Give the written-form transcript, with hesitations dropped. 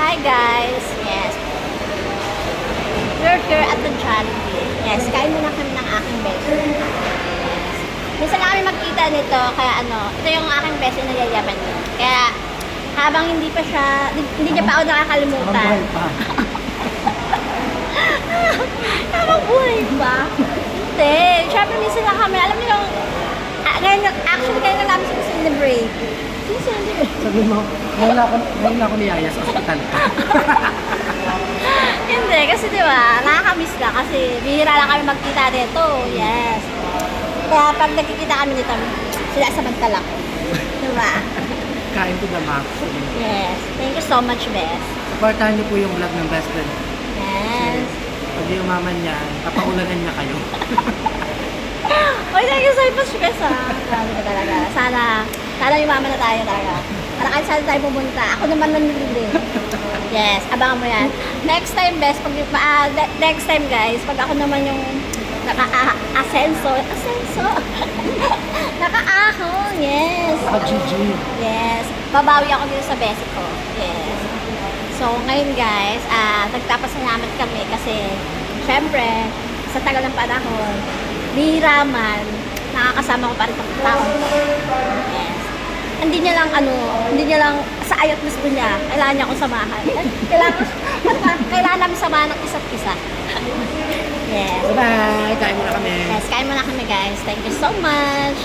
Hi guys! Yes. We're here at the Jollibee. Yes, kain muna kami ng aking beso. Yes. Minsan na kami magkita nito, kaya ito yung aking beso na yayaman niya. Kaya habang hindi pa siya, hindi niya pa ako nakakalimutan. Habang buhay pa? Hindi. Siyempre minsan na kami, alam niyo yung, actually kayo na namin sa celebrate. Sabi mo, ngayon ako niyaya sa ospital. Hindi, kasi di ba, nakakamiss lang kasi bihira lang kami magkita dito. Yes. Kaya pag nagkikita kami dito, sila sa magtala ko. Di ba? Kain to the max. Yes. Thank you so much, Bes. Supportahan niyo po yung vlog ng best friend. Yes. Pag yung mama niya, papaulanan niya kayo. Uy, thank you so much, Bes, ha. Grabe ka talaga. Sana yung mama na tayo talaga. Para kahit saan tayo pumunta. Ako naman nanunod. Yes, abangan mo yan. Next time, Bes, next time, guys, pag ako naman yung naka-asenso. Naka-ahon, yes. Naka-GG. Yes. Babawi ako dito sa besi ko. Yes. So, ngayon guys, nagpapasalamat kami kasi syempre, sa tagal ng panahon, bihira man, nakakasama ko pa rin ang tao. Yes. Hindi niya lang sa ayot gusto niya, kailangan niya akong samahan. Kailangan namin samahan ng isa't isa. Yes. Bye-bye! Kain muna kami. Yes, kain muna kami guys. Thank you so much.